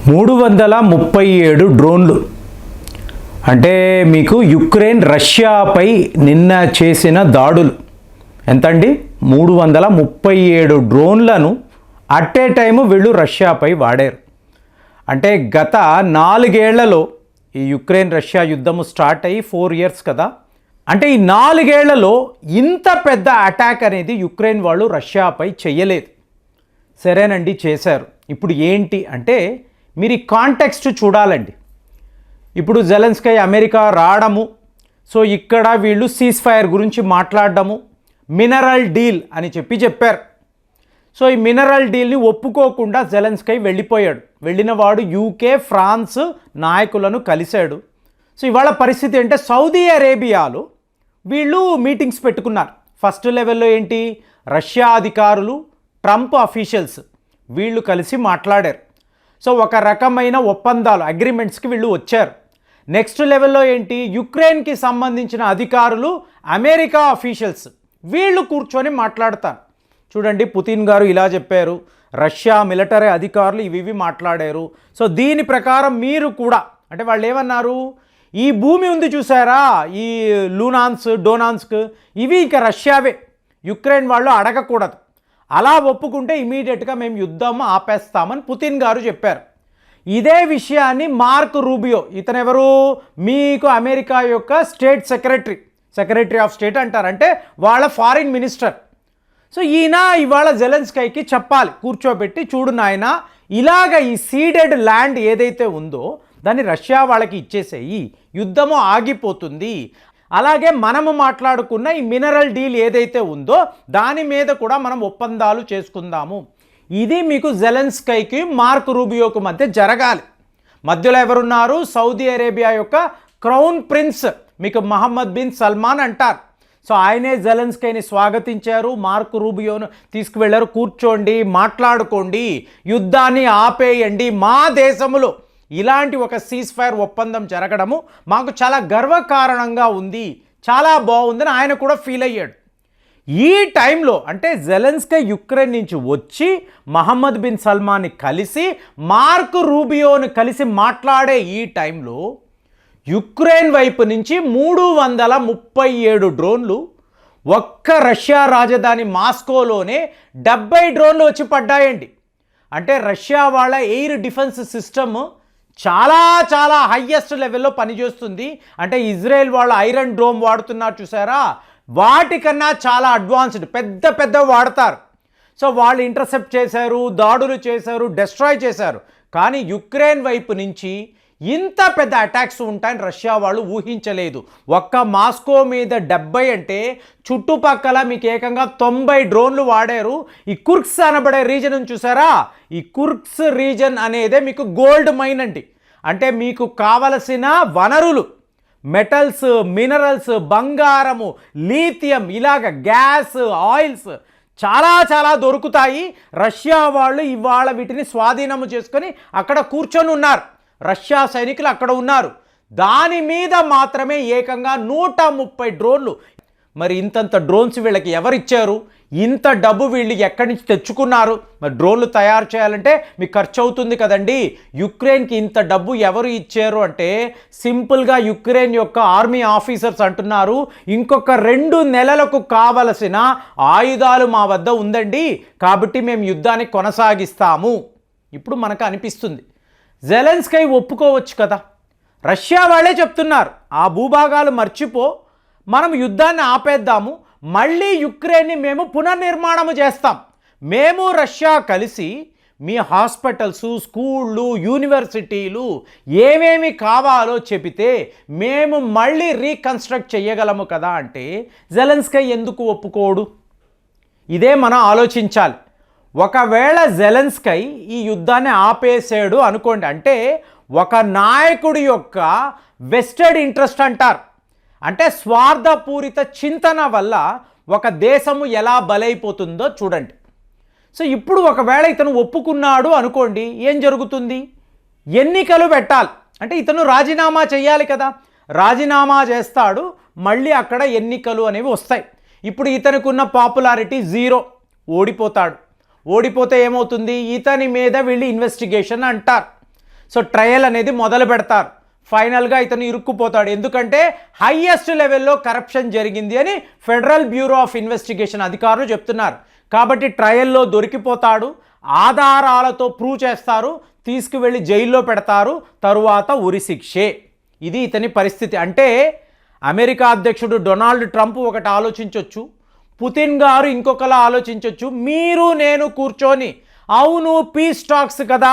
337 డ్రోన్లు అంటే మీకు యుక్రెయిన్ రష్యాపై నిన్న చేసిన దాడులు ఎంతండి 337 డ్రోన్లను అట్ ఏ టైము వీళ్ళు రష్యాపై వాడారు. అంటే గత 4 ఏళ్లలో ఈ యుక్రెయిన్ రష్యా యుద్ధము స్టార్ట్ అయ్యి 4 ఇయర్స్ కదా, అంటే ఈ 4 ఏళ్లలో ఇంత పెద్ద అటాక్ అనేది యుక్రెయిన్ వాళ్ళు రష్యాపై చేయలేదు. సరేనండి, చేశారు. ఇప్పుడు ఏంటి అంటే మీరు ఈ కాంటెక్స్ట్ చూడాలండి. ఇప్పుడు జెలెన్స్కీ అమెరికా రావడము, సో ఇక్కడ వీళ్ళు సీజ్ ఫైర్ గురించి మాట్లాడడము, మినరల్ డీల్ అని చెప్పారు. సో ఈ మినరల్ డీల్ని ఒప్పుకోకుండా జెలెన్స్కీ వెళ్ళిపోయాడు. వెళ్ళిన వాడు యూకే, ఫ్రాన్స్ నాయకులను కలిశాడు. సో ఇవాళ పరిస్థితి అంటే సౌదీ అరేబియాలో వీళ్ళు మీటింగ్స్ పెట్టుకున్నారు. ఫస్ట్ లెవెల్లో ఏంటి, రష్యా అధికారులు, ట్రంప్ అఫీషియల్స్ వీళ్ళు కలిసి మాట్లాడారు. సో ఒక రకమైన ఒప్పందాలు, అగ్రిమెంట్స్కి వీళ్ళు వచ్చారు. నెక్స్ట్ లెవెల్లో ఏంటి, యుక్రెయిన్కి సంబంధించిన అధికారులు, అమెరికా అఫీషియల్స్ వీళ్ళు కూర్చొని మాట్లాడతారు. చూడండి, పుతిన్ గారు ఇలా చెప్పారు, రష్యా మిలిటరీ అధికారులు ఇవి మాట్లాడారు. సో దీని ప్రకారం మీరు కూడా, అంటే వాళ్ళు ఏమన్నారు, ఈ భూమి ఉంది చూసారా, ఈ లూనాన్స్, డోనాన్స్క్, ఇవి ఇక రష్యావే, యుక్రెయిన్ వాళ్ళు అడగకూడదు. అలా ఒప్పుకుంటే ఇమీడియట్గా మేము యుద్ధం ఆపేస్తామని పుతిన్ గారు చెప్పారు. ఇదే విషయాన్ని మార్క్ రూబియో, ఇతనెవరు, మీకు అమెరికా యొక్క స్టేట్ సెక్రటరీ ఆఫ్ స్టేట్ అంటారు, అంటే వాళ్ళ ఫారిన్ మినిస్టర్. సో ఈయన ఇవాళ జెలెన్స్కీకి చెప్పాలి, కూర్చోబెట్టి, చూడు నాయన, ఇలాగ ఈ సీడెడ్ ల్యాండ్ ఏదైతే ఉందో దాన్ని రష్యా వాళ్ళకి ఇచ్చేసేయి, యుద్ధము ఆగిపోతుంది. అలాగే మనము మాట్లాడుకున్న ఈ మినరల్ డీల్ ఏదైతే ఉందో దాని మీద కూడా మనం ఒప్పందాలు చేసుకుందాము. ఇది మీకు జెలెన్స్కీకి మార్క్ రూబియోకు మధ్య జరగాలి. మధ్యలో ఎవరున్నారు, సౌదీ అరేబియా యొక్క క్రౌన్ ప్రిన్స్, మీకు మహమ్మద్ బిన్ సల్మాన్ అంటారు. సో ఆయనే జెలెన్స్కీని స్వాగతించారు, మార్క్ రూబియోను తీసుకువెళ్ళారు, కూర్చోండి, మాట్లాడుకోండి, యుద్ధాన్ని ఆపేయండి, మా దేశంలో ఇలాంటి ఒక సీజ్ ఫైర్ ఒప్పందం జరగడము మాకు చాలా గర్వకారణంగా ఉంది, చాలా బాగుందని ఆయన కూడా ఫీల్ అయ్యాడు. ఈ టైంలో అంటే జెలెన్స్కీ యుక్రెయిన్ నుంచి వచ్చి మహమ్మద్ బిన్ సల్మాన్ని కలిసి మార్క్ రూబియోను కలిసి మాట్లాడే ఈ టైంలో యుక్రెయిన్ వైపు నుంచి 337 డ్రోన్లు ఒక్క రష్యా రాజధాని మాస్కోలోనే 70 డ్రోన్లు వచ్చి పడ్డాయండి. అంటే రష్యా వాళ్ళ ఎయిర్ డిఫెన్స్ సిస్టమ్ చాలా చాలా హయ్యెస్ట్ లెవెల్లో పనిచేస్తుంది. అంటే ఇజ్రాయెల్ వాళ్ళ ఐరన్ డోమ్ వాడుతున్నారు చూసారా, వాటికన్నా చాలా అడ్వాన్స్డ్, పెద్ద వాడతారు. సో వాళ్ళు ఇంటర్సెప్ట్ చేశారు, దాడులు చేశారు, డెస్ట్రాయ్ చేశారు. కానీ యుక్రెయిన్ వైపు నుంచి ఇంత పెద్ద అటాక్స్ ఉంటాయని రష్యా వాళ్ళు ఊహించలేదు. ఒక్క మాస్కో మీద 70 అంటే చుట్టుపక్కల మీకు ఏకంగా 90 డ్రోన్లు వాడారు. ఈ కుర్క్స్ అనబడే రీజన్ చూసారా, ఈ కుర్క్స్ రీజన్ అనేదే మీకు గోల్డ్ మైన్ అండి. అంటే మీకు కావలసిన వనరులు, మెటల్స్, మినరల్స్, బంగారము, లీథియం, ఇలాగ గ్యాస్, ఆయిల్స్ చాలా దొరుకుతాయి. రష్యా వాళ్ళు ఇవాళ వీటిని స్వాధీనము చేసుకొని అక్కడ కూర్చొని ఉన్నారు. రష్యా సైనికులు అక్కడ ఉన్నారు. దాని మీద మాత్రమే ఏకంగా 130 డ్రోన్లు. మరి ఇంతంత డ్రోన్స్ వీళ్ళకి ఎవరిచ్చారు, ఇంత డబ్బు వీళ్ళు ఎక్కడి నుంచి తెచ్చుకున్నారు? మరి డ్రోన్లు తయారు చేయాలంటే మీకు ఖర్చు అవుతుంది కదండి. యుక్రెయిన్కి ఇంత డబ్బు ఎవరు ఇచ్చారు అంటే సింపుల్గా యుక్రెయిన్ యొక్క ఆర్మీ ఆఫీసర్స్ అంటున్నారు, ఇంకొక 2 నెలలకు కావలసిన ఆయుధాలు మా వద్ద ఉందండి, కాబట్టి మేము యుద్ధాన్ని కొనసాగిస్తాము. ఇప్పుడు మనకు అనిపిస్తుంది జెలెన్స్కీ ఒప్పుకోవచ్చు కదా, రష్యా వాళ్ళే చెప్తున్నారు ఆ భూభాగాలు మర్చిపో, మనం యుద్ధాన్ని ఆపేద్దాము, మళ్ళీ యుక్రెయిన్ని మేము పునర్నిర్మాణము చేస్తాం, మేము రష్యా కలిసి మీ హాస్పిటల్స్, స్కూళ్ళు, యూనివర్సిటీలు ఏమేమి కావాలో చెబితే మేము మళ్ళీ రీకన్స్ట్రక్ట్ చేయగలము కదా అంటే జెలెన్స్కీ ఎందుకు ఒప్పుకోడు? ఇదే మనం ఆలోచించాలి. ఒకవేళ జెలెన్స్కీ ఈ యుద్ధాన్ని ఆపేసాడు అనుకోండి, అంటే ఒక నాయకుడి యొక్క వెస్టెడ్ ఇంట్రెస్ట్ అంటారు, అంటే స్వార్థపూరిత చింతన వల్ల ఒక దేశము ఎలా బలైపోతుందో చూడండి. సో ఇప్పుడు ఒకవేళ ఇతను ఒప్పుకున్నాడు అనుకోండి, ఏం జరుగుతుంది, ఎన్నికలు పెట్టాలి, అంటే ఇతను రాజీనామా చేయాలి కదా, రాజీనామా చేస్తాడు, మళ్ళీ అక్కడ ఎన్నికలు అనేవి వస్తాయి. ఇప్పుడు ఇతనికి ఉన్న పాపులారిటీ 0, ఓడిపోతాడు. ఓడిపోతే ఏమవుతుంది, ఇతని మీద వీళ్ళు ఇన్వెస్టిగేషన్ అంటారు. సో ట్రయల్ అనేది మొదలు పెడతారు. ఫైనల్గా ఇతను ఇరుక్కుపోతాడు. ఎందుకంటే హైయెస్ట్ లెవెల్లో కరప్షన్ జరిగింది అని ఫెడరల్ బ్యూరో ఆఫ్ ఇన్వెస్టిగేషన్ అధికారులు చెప్తున్నారు. కాబట్టి ట్రయల్లో దొరికిపోతాడు. ఆధారాలతో ప్రూవ్ చేస్తారు, తీసుకువెళ్ళి జైల్లో పెడతారు, తరువాత ఉరిశిక్షే. ఇది ఇతని పరిస్థితి. అంటే అమెరికా అధ్యక్షుడు డొనాల్డ్ ట్రంప్ ఒకటి ఆలోచించవచ్చు, పుతిన్ గారు ఇంకొకలా ఆలోచించవచ్చు. మీరు నేను కూర్చొని అవును పీస్ టాక్స్ కదా,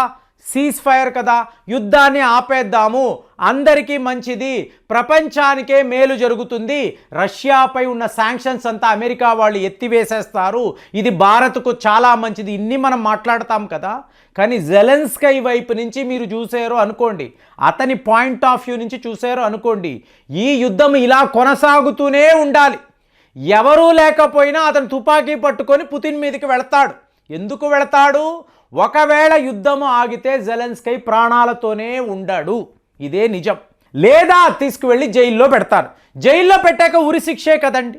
సీజ్ ఫైర్ కదా, యుద్ధాన్ని ఆపేద్దాము, అందరికీ మంచిది, ప్రపంచానికే మేలు జరుగుతుంది, రష్యాపై ఉన్న శాంక్షన్స్ అంతా అమెరికా వాళ్ళు ఎత్తివేసేస్తారు, ఇది భారత్కు చాలా మంచిది, ఇన్ని మనం మాట్లాడతాం కదా. కానీ జెలెన్స్కీ వైపు నుంచి మీరు చూసారు అనుకోండి, అతని పాయింట్ ఆఫ్ వ్యూ నుంచి చూసారు అనుకోండి, ఈ యుద్ధం ఇలా కొనసాగుతూనే ఉండాలి. ఎవరూ లేకపోయినా అతను తుపాకీ పట్టుకొని పుతిన్ మీదకి వెళతాడు. ఎందుకు వెళతాడు? ఒకవేళ యుద్ధము ఆగితే జెలెన్స్కీ ప్రాణాలతోనే ఉండడు, ఇదే నిజం. లేదా తీసుకువెళ్ళి జైల్లో పెడతారు. జైల్లో పెట్టాక ఉరిశిక్షే కదండి.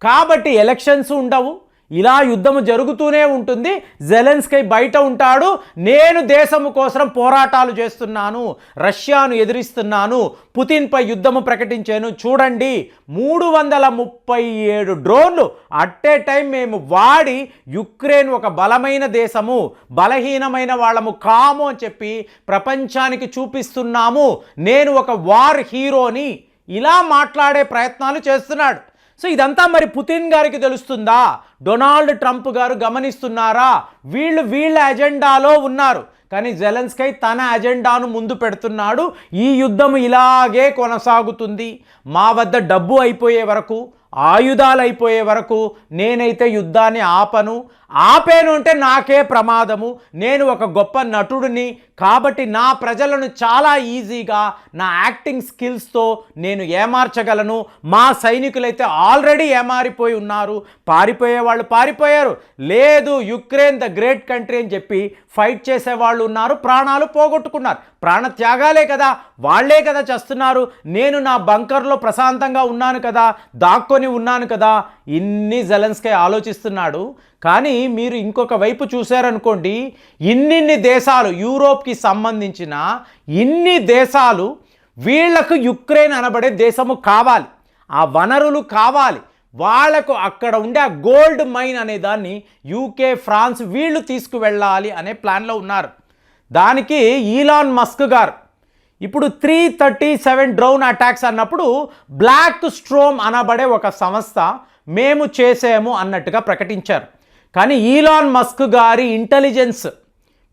కాబట్టి ఎలక్షన్స్ ఉండవు, ఇలా యుద్ధము జరుగుతూనే ఉంటుంది. జెలెన్స్కీ బయట ఉంటాడు, నేను దేశము కోసం పోరాటాలు చేస్తున్నాను, రష్యాను ఎదిరిస్తున్నాను, పుతిన్పై యుద్ధము ప్రకటించాను, చూడండి 337 డ్రోన్లు అట్ ఏ టైం మేము వాడి యుక్రెయిన్ ఒక బలమైన దేశము, బలహీనమైన వాళ్ళము కాము అని చెప్పి ప్రపంచానికి చూపిస్తున్నాము, నేను ఒక వార్ హీరోని, ఇలా మాట్లాడే ప్రయత్నాలు చేస్తున్నాడు. సో ఇదంతా మరి పుతిన్ గారికి తెలుస్తుందా? డొనాల్డ్ ట్రంప్ గారు గమనిస్తున్నారా? వీళ్ళ ఎజెండాలో ఉన్నారు. కానీ జెలెన్స్కీ తన అజెండాను ముందు పెడుతున్నాడు. ఈ యుద్ధం ఇలాగే కొనసాగుతుంది, మా వద్ద డబ్బు అయిపోయే వరకు, ఆయుధాలు అయిపోయే వరకు నేనైతే యుద్ధాన్ని ఆపేను అంటే నాకే ప్రమాదము, నేను ఒక గొప్ప నటుడిని, కాబట్టి నా ప్రజలను చాలా ఈజీగా నా యాక్టింగ్ స్కిల్స్తో నేను ఏమార్చగలను. మా సైనికులైతే ఆల్రెడీ ఏమారిపోయి ఉన్నారు, పారిపోయే వాళ్ళు పారిపోయారు, లేదు యుక్రెయిన్ ద గ్రేట్ కంట్రీ అని చెప్పి ఫైట్ చేసేవాళ్ళు ఉన్నారు, ప్రాణాలు పోగొట్టుకున్నారు. ప్రాణ త్యాగాలే కదా, వాళ్లే కదా చేస్తున్నారు. నేను నా బంకర్లో ప్రశాంతంగా ఉన్నాను కదా, దాక్కొని ఉన్నాను కదా, ఇన్ని జెలెన్స్కీ ఆలోచిస్తున్నాడు. కానీ మీరు ఇంకొక వైపు చూశారనుకోండి, ఇన్నిన్ని దేశాలు, యూరోప్కి సంబంధించిన ఇన్ని దేశాలు, వీళ్లకు యుక్రెయిన్ అనబడే దేశము కావాలి, ఆ వనరులు కావాలి, వాళ్లకు అక్కడ ఉండే ఆ గోల్డ్ మైన్ అనే దాన్ని యూకే, ఫ్రాన్స్ వీళ్ళు తీసుకువెళ్ళాలి అనే ప్లాన్లో ఉన్నారు. దానికి ఈలాన్ మస్క్ గారు ఇప్పుడు 337 డ్రోన్ అటాక్స్ అన్నప్పుడు బ్లాక్ స్ట్రోమ్ అనబడే ఒక సంస్థ మేము చేసాము అన్నట్టుగా ప్రకటించారు. కానీ ఈలాన్ మస్క్ గారి ఇంటెలిజెన్స్,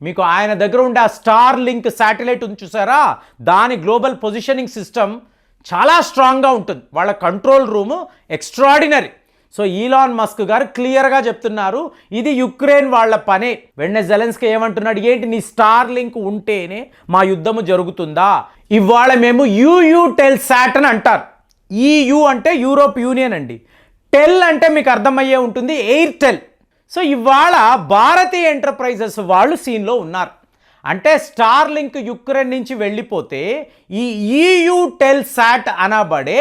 మీకు ఆయన దగ్గర ఉండే ఆ స్టార్ లింక్ శాటిలైట్ ఉంది చూసారా, దాని గ్లోబల్ పొజిషనింగ్ సిస్టమ్ చాలా స్ట్రాంగ్గా ఉంటుంది, వాళ్ళ control room extraordinary. So Elon Musk గారు క్లియర్గా చెప్తున్నారు ఇది యుక్రెయిన్ వాళ్ళ పనే. వెంటనే జెలెన్స్కీ ఏమంటున్నాడు, ఏంటి నీ స్టార్ లింక్ ఉంటేనే మా యుద్ధము జరుగుతుందా? ఇవాళ మేము యూటెల్ శాట్ అని అంటారు. EU అంటే యూరోప్ యూనియన్ అండి, టెల్ అంటే మీకు అర్థమయ్యే ఉంటుంది ఎయిర్టెల్. సో ఇవాళ భారతీయ ఎంటర్ప్రైజెస్ వాళ్ళు సీన్లో ఉన్నారు. అంటే స్టార్ లింక్ యుక్రెయిన్ నుంచి వెళ్ళిపోతే ఈ యూటెల్ శాట్ అనబడే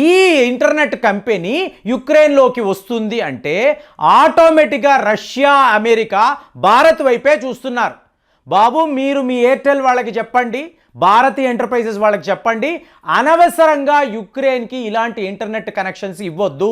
ఈ ఇంటర్నెట్ కంపెనీ యుక్రెయిన్లోకి వస్తుంది అంటే ఆటోమేటిక్గా రష్యా, అమెరికా భారత్ వైపే చూస్తున్నారు. బాబు మీరు మీ ఎయిర్టెల్ వాళ్ళకి చెప్పండి, భారతీయ ఎంటర్ప్రైజెస్ వాళ్ళకి చెప్పండి, అనవసరంగా యుక్రెయిన్కి ఇలాంటి ఇంటర్నెట్ కనెక్షన్స్ ఇవ్వద్దు,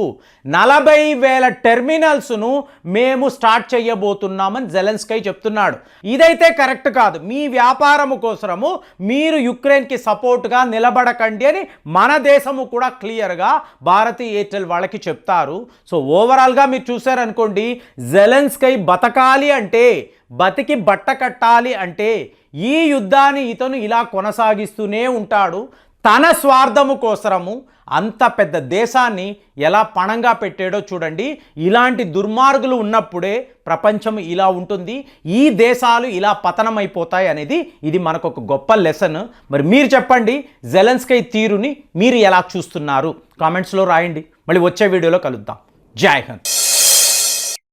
40,000 టెర్మినల్స్ను మేము స్టార్ట్ చేయబోతున్నామని జెలెన్స్కీ చెప్తున్నాడు. ఇదైతే కరెక్ట్ కాదు, మీ వ్యాపారము కోసము మీరు యుక్రెయిన్కి సపోర్ట్గా నిలబడకండి అని మన దేశము కూడా క్లియర్గా భారతీయ ఎయిర్టెల్ వాళ్ళకి చెప్తారు. సో ఓవరాల్గా మీరు చూసారనుకోండి, జెలెన్స్కీ బతకాలి అంటే, బతికి బట్ట కట్టాలి అంటే ఈ యుద్ధాన్ని ఇతను ఇలా కొనసాగిస్తూనే ఉంటాడు. తన స్వార్థము కోసము అంత పెద్ద దేశాన్ని ఎలా పణంగా పెట్టాడో చూడండి. ఇలాంటి దుర్మార్గులు ఉన్నప్పుడే ప్రపంచం ఇలా ఉంటుంది, ఈ దేశాలు ఇలా పతనమైపోతాయి అనేది ఇది మనకు ఒక గొప్ప లెసన్. మరి మీరు చెప్పండి, జెలెన్స్కీ తీరుని మీరు ఎలా చూస్తున్నారు? కామెంట్స్లో రాయండి. మళ్ళీ వచ్చే వీడియోలో కలుద్దాం. జై హింద్.